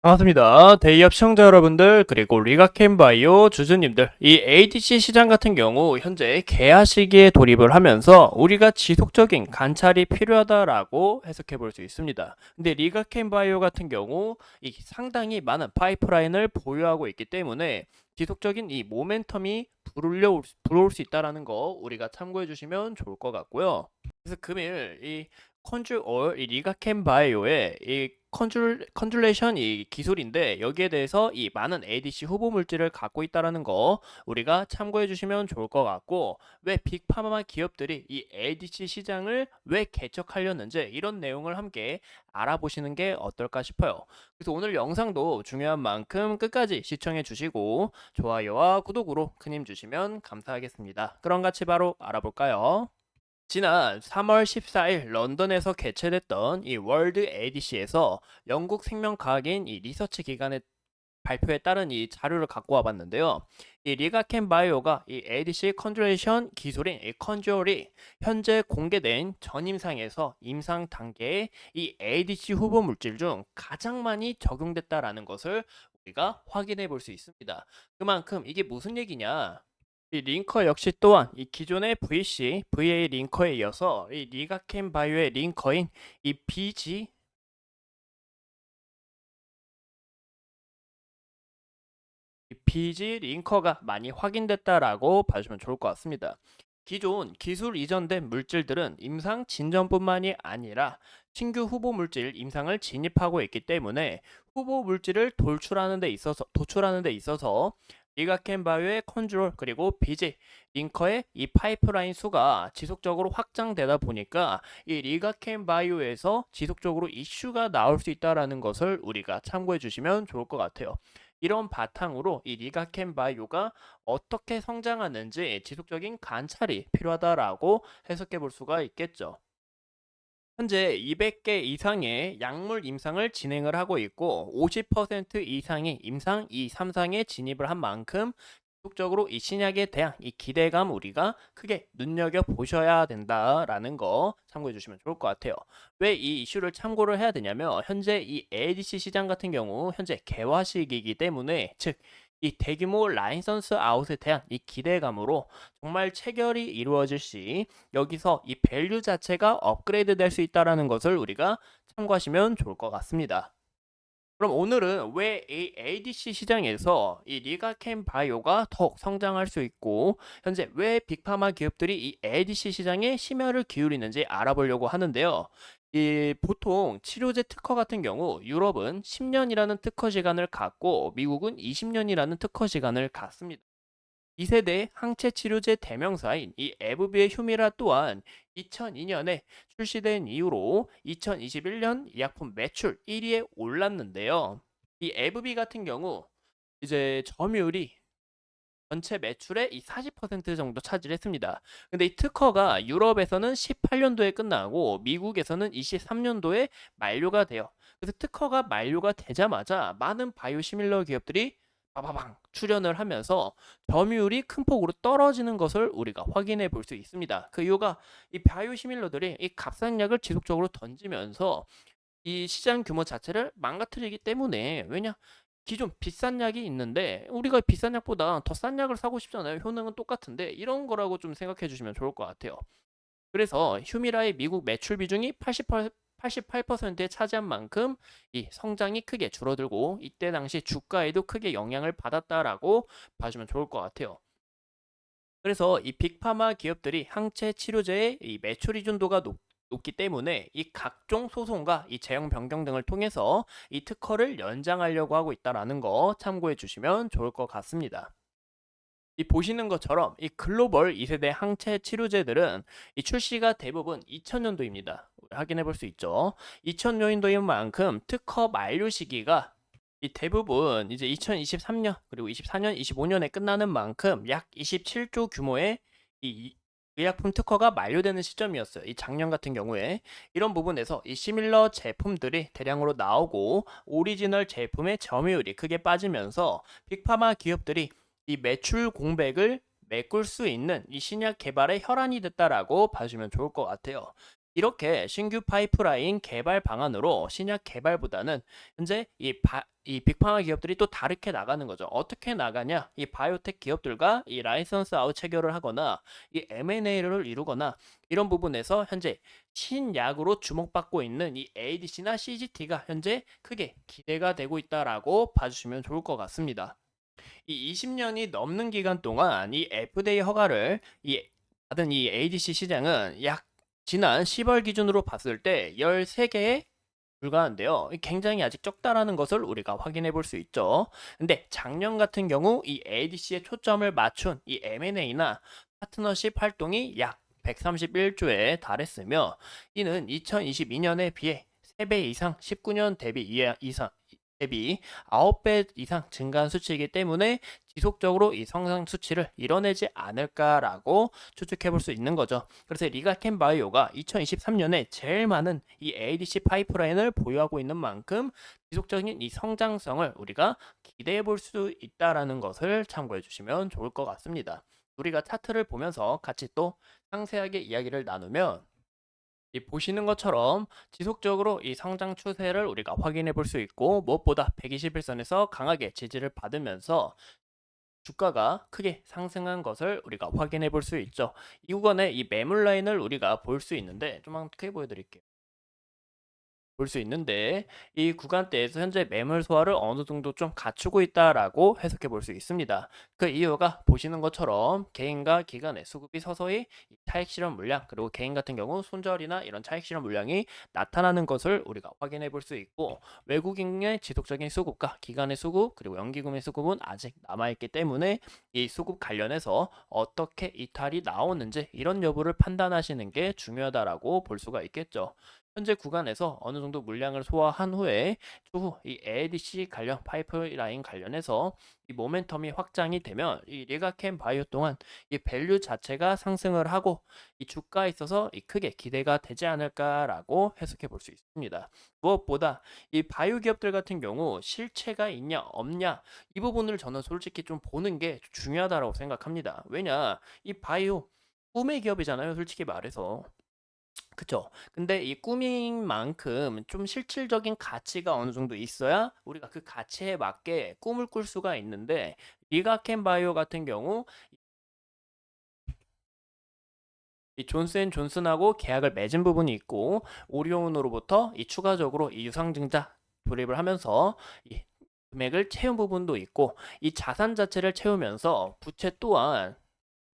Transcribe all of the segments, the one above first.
반갑습니다. 대기업 시청자 여러분들, 그리고 리가캠바이오 주주님들, 이 ADC 시장 같은 경우 현재 개화 시기에 돌입을 하면서 우리가 지속적인 관찰이 필요하다라고 해석해 볼 수 있습니다. 근데 리가캠바이오 같은 경우 이 상당히 많은 파이프라인을 보유하고 있기 때문에 지속적인 이 모멘텀이 불어올 수 있다라는 거 우리가 참고해 주시면 좋을 것 같고요. 그래서 금일 이 이 리가캠바이오의 이 컨줄레이션 이 기술인데, 여기에 대해서 이 많은 ADC 후보 물질을 갖고 있다라는 거 우리가 참고해 주시면 좋을 것 같고, 왜 빅파마 기업들이 이 ADC 시장을 왜 개척하려는지 이런 내용을 함께 알아보시는 게 어떨까 싶어요. 그래서 오늘 영상도 중요한 만큼 끝까지 시청해 주시고 좋아요와 구독으로 큰 힘 주시면 감사하겠습니다. 그럼 같이 바로 알아볼까요? 지난 3월 14일 런던에서 개최됐던 이 월드 ADC에서 영국 생명과학인 이 리서치 기관의 발표에 따른 이 자료를 갖고 와봤는데요. 이 리가켄 바이오가 이 ADC 컨주레이션 기술인 이 컨주얼이 현재 공개된 전임상에서 임상 단계의 이 ADC 후보 물질 중 가장 많이 적용됐다라는 것을 우리가 확인해 볼 수 있습니다. 그만큼 이게 무슨 얘기냐? 이 링커 역시 또한 이 기존의 VC, VA 링커에 이어서 이 리가켄 바이오의 링커인 이 BG 링커가 많이 확인됐다라고 봐주면 좋을 것 같습니다. 기존 기술 이전된 물질들은 임상 진전뿐만이 아니라 신규 후보 물질 임상을 진입하고 있기 때문에 후보 물질을 도출하는 데 있어서 리가켄 바이오의 컨트롤 그리고 BG 링커의 이 파이프라인 수가 지속적으로 확장되다 보니까 이 리가켄 바이오에서 지속적으로 이슈가 나올 수 있다라는 것을 우리가 참고해 주시면 좋을 것 같아요. 이런 바탕으로 이 리가켄 바이오가 어떻게 성장하는지 지속적인 관찰이 필요하다라고 해석해 볼 수가 있겠죠. 현재 200개 이상의 약물 임상을 진행을 하고 있고, 50% 이상이 임상 2, 3상에 진입을 한 만큼 지속적으로 이 신약에 대한 이 기대감 우리가 크게 눈여겨 보셔야 된다라는 거 참고해 주시면 좋을 것 같아요. 왜 이 이슈를 참고를 해야 되냐면, 현재 이 ADC 시장 같은 경우 현재 개화 시기이기 때문에, 즉 이 대규모 라이선스 아웃에 대한 이 기대감으로 정말 체결이 이루어질 시 여기서 이 밸류 자체가 업그레이드 될 수 있다라는 것을 우리가 참고하시면 좋을 것 같습니다. 그럼 오늘은 왜 이 ADC 시장에서 이 리가켄 바이오가 더욱 성장할 수 있고, 현재 왜 빅파마 기업들이 이 ADC 시장에 심혈을 기울이는지 알아보려고 하는데요. 이 보통 치료제 특허 같은 경우 유럽은 10년이라는 특허 시간을 갖고 미국은 20년이라는 특허 시간을 갖습니다. 2세대 항체 치료제 대명사인 이 에브비의 휴미라 또한 2002년에 출시된 이후로 2021년 이 약품 매출 1위에 올랐는데요. 이 에브비 같은 경우 이제 점유율이 전체 매출의 이 40% 정도 차지했습니다. 근데 이 특허가 유럽에서는 18년도에 끝나고 미국에서는 23년도에 만료가 돼요. 그래서 특허가 만료가 되자마자 많은 바이오시밀러 기업들이 빠바방 출연을 하면서 점유율이 큰 폭으로 떨어지는 것을 우리가 확인해 볼 수 있습니다. 그 이유가 이 바이오시밀러들이 이 값싼 약을 지속적으로 던지면서 이 시장 규모 자체를 망가뜨리기 때문에, 왜냐, 기존 비싼 약이 있는데 우리가 비싼 약보다 더 싼 약을 사고 싶잖아요. 효능은 똑같은데, 이런 거라고 좀 생각해 주시면 좋을 것 같아요. 그래서 휴미라의 미국 매출 비중이 88%에 차지한 만큼 이 성장이 크게 줄어들고, 이때 당시 주가에도 크게 영향을 받았다라고 봐주면 좋을 것 같아요. 그래서 이 빅파마 기업들이 항체 치료제의 이 매출 의존도가 높기 때문에 이 각종 소송과 이 제형 변경 등을 통해서 이 특허를 연장하려고 하고 있다라는 거 참고해 주시면 좋을 것 같습니다. 이 보시는 것처럼 이 글로벌 2세대 항체 치료제들은 이 출시가 대부분 2000년도입니다. 확인해 볼 수 있죠. 2000년도인 만큼 특허 만료 시기가 이 대부분 이제 2023년 그리고 24년, 25년에 끝나는 만큼 약 27조 규모의 이 의약품 특허가 만료되는 시점이었어요. 이 작년 같은 경우에 이런 부분에서 이 시밀러 제품들이 대량으로 나오고 오리지널 제품의 점유율이 크게 빠지면서 빅파마 기업들이 이 매출 공백을 메꿀 수 있는 이 신약 개발의 혈안이 됐다라고 봐주면 좋을 것 같아요. 이렇게 신규 파이프라인 개발 방안으로 신약 개발보다는 현재 이 빅파마 기업들이 또 다르게 나가는 거죠. 어떻게 나가냐? 이 바이오텍 기업들과 이 라이선스 아웃 체결을 하거나 이 M&A를 이루거나 이런 부분에서 현재 신약으로 주목받고 있는 이 ADC나 CGT가 현재 크게 기대가 되고 있다라고 봐주시면 좋을 것 같습니다. 이 20년이 넘는 기간 동안 이 FDA 허가를 받은 이 ADC 시장은 약 지난 10월 기준으로 봤을 때 13개에 불과한데요. 굉장히 아직 적다라는 것을 우리가 확인해 볼 수 있죠. 근데 작년 같은 경우 이 ADC에 초점을 맞춘 이 M&A나 파트너십 활동이 약 131조에 달했으며 이는 2022년에 비해 3배 이상 19년 대비 9배 이상 증가한 수치이기 때문에 지속적으로 이 성장 수치를 이뤄내지 않을까라고 추측해 볼 수 있는 거죠. 그래서 리가켄 바이오가 2023년에 제일 많은 이 ADC 파이프라인을 보유하고 있는 만큼 지속적인 이 성장성을 우리가 기대해 볼 수 있다라는 것을 참고해 주시면 좋을 것 같습니다. 우리가 차트를 보면서 같이 또 상세하게 이야기를 나누면 이 보시는 것처럼 지속적으로 이 성장 추세를 우리가 확인해 볼 수 있고 무엇보다 121선에서 강하게 지지를 받으면서 주가가 크게 상승한 것을 우리가 확인해 볼 수 있죠. 이 구간에 이 매물 라인을 우리가 볼 수 있는데 좀만 크게 보여드릴게요. 볼 수 있는데 이 구간대에서 현재 매물 소화를 어느 정도 좀 갖추고 있다라고 해석해 볼 수 있습니다. 그 이유가 보시는 것처럼 개인과 기관의 수급이 서서히 차익 실현 물량 그리고 개인 같은 경우 손절이나 이런 차익 실현 물량이 나타나는 것을 우리가 확인해 볼 수 있고 외국인의 지속적인 수급과 기관의 수급 그리고 연기금의 수급은 아직 남아있기 때문에 이 수급 관련해서 어떻게 이탈이 나오는지 이런 여부를 판단하시는 게 중요하다라고 볼 수가 있겠죠. 현재 구간에서 어느 정도 물량을 소화한 후에 추후 이 ADC 관련 파이프라인 관련해서 이 모멘텀이 확장이 되면 이 리가켄 바이오 동안 이 밸류 자체가 상승을 하고 이 주가에 있어서 이 크게 기대가 되지 않을까라고 해석해 볼 수 있습니다. 무엇보다 이 바이오 기업들 같은 경우 실체가 있냐 없냐 이 부분을 저는 솔직히 좀 보는 게 중요하다고 생각합니다. 왜냐 이 바이오 꿈의 기업이잖아요, 솔직히 말해서. 그쵸. 근데 이 꿈인 만큼 좀 실질적인 가치가 어느 정도 있어야 우리가 그 가치에 맞게 꿈을 꿀 수가 있는데 리가켄 바이오 같은 경우 이 존슨앤존슨하고 계약을 맺은 부분이 있고 오리온으로부터 이 추가적으로 이 유상증자 돌입을 하면서 이 금액을 채운 부분도 있고 이 자산 자체를 채우면서 부채 또한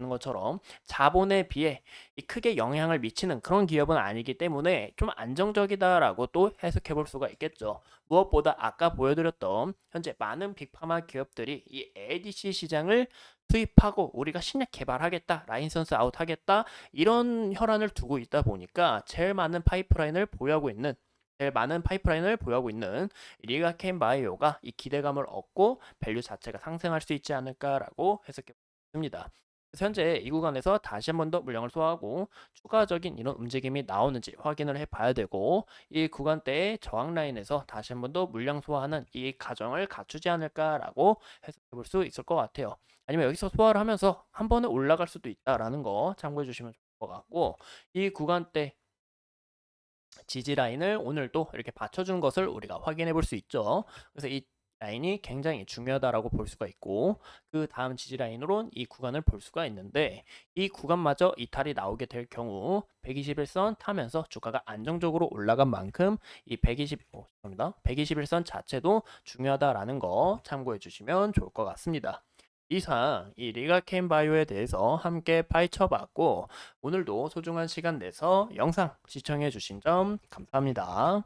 는 것처럼 자본에 비해 크게 영향을 미치는 그런 기업은 아니기 때문에 좀 안정적이다라고 또 해석해 볼 수가 있겠죠. 무엇보다 아까 보여드렸던 현재 많은 빅파마 기업들이 이 ADC 시장을 투입하고 우리가 신약 개발하겠다, 라이선스 아웃하겠다 이런 혈안을 두고 있다 보니까 제일 많은 파이프라인을 보유하고 있는 리가켄 바이오가 이 기대감을 얻고 밸류 자체가 상승할 수 있지 않을까라고 해석해 봅니다. 그래서 현재 이 구간에서 다시 한 번 더 물량을 소화하고 추가적인 이런 움직임이 나오는지 확인을 해 봐야 되고 이 구간대의 저항 라인에서 다시 한 번 더 물량 소화하는 이 과정을 갖추지 않을까라고 해석해 볼 수 있을 것 같아요. 아니면 여기서 소화를 하면서 한 번에 올라갈 수도 있다라는 거 참고해 주시면 좋을 것 같고 이 구간대 지지 라인을 오늘도 이렇게 받쳐준 것을 우리가 확인해 볼 수 있죠. 그래서 이 라인이 굉장히 중요하다라고 볼 수가 있고 그 다음 지지 라인으론 이 구간을 볼 수가 있는데 이 구간마저 이탈이 나오게 될 경우 121선 타면서 주가가 안정적으로 올라간 만큼 이 121선 자체도 중요하다라는 거 참고해 주시면 좋을 것 같습니다. 이상 이 리가켄 바이오에 대해서 함께 파헤쳐 봤고 오늘도 소중한 시간 내서 영상 시청해 주신 점 감사합니다.